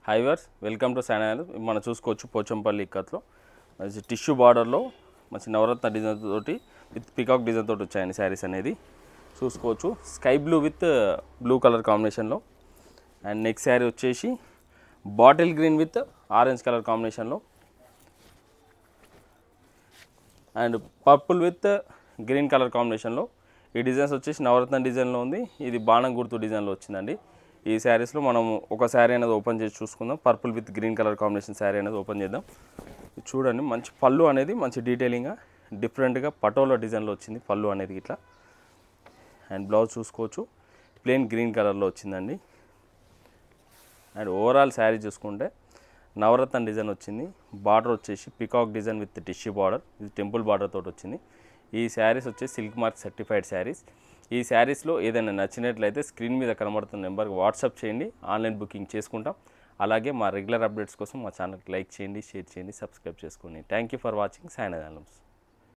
హైవర్స్ welcome to సానాలు. మనం చూసుకోవచ్చు పోచంపల్లి ఇక్కత్లో మంచి టిష్యూ బార్డర్లో మంచి నవరత్న డిజైన్ తోటి విత్ పికాక్ డిజైన్ తోటి వచ్చాయండి శారీస్ అనేది చూసుకోవచ్చు. Sky blue with blue colour కాంబినేషన్లో. అండ్ నెక్స్ట్ శారీ వచ్చేసి bottle green with orange colour కాంబినేషన్లో and purple with green colour కాంబినేషన్లో. ఈ డిజైన్స్ వచ్చేసి నవరత్న డిజైన్లో ఉంది. ఇది బాణం గుర్తు డిజైన్లో వచ్చిందండి. ఈ శారీస్లో మనం ఒక శారీ అనేది ఓపెన్ చేసి చూసుకుందాం. Purple with green colour combination sari అనేది ఓపెన్ చేద్దాం. చూడండి మంచి పళ్ళు అనేది మంచి డీటెయిలింగ్గా డిఫరెంట్గా పటోలా డిజైన్లో వచ్చింది పళ్ళు అనేది ఇట్లా. అండ్ బ్లౌజ్ చూసుకోవచ్చు ప్లెయిన్ గ్రీన్ కలర్లో వచ్చిందండి. అండ్ ఓవరాల్ శారీ చూసుకుంటే నవరత్న డిజైన్ వచ్చింది. బార్డర్ వచ్చేసి peacock design with tissue border, ఇది టెంపుల్ బార్డర్ తోటి వచ్చింది. ఈ శారీస్ వచ్చేసి సిల్క్ మార్క్ సర్టిఫైడ్ శారీస్. ఈ శారీస్లో ఏదైనా నచ్చినట్లయితే స్క్రీన్ మీద కనబడుతున్న నెంబర్కి వాట్సాప్ చేయండి, ఆన్లైన్ బుకింగ్ చేసుకుంటాం. అలాగే మా రెగ్యులర్ అప్డేట్స్ కోసం మా ఛానల్కి లైక్ చేయండి, షేర్ చేయండి, సబ్స్క్రైబ్ చేసుకోండి. Thank you for watching Sainath handlooms.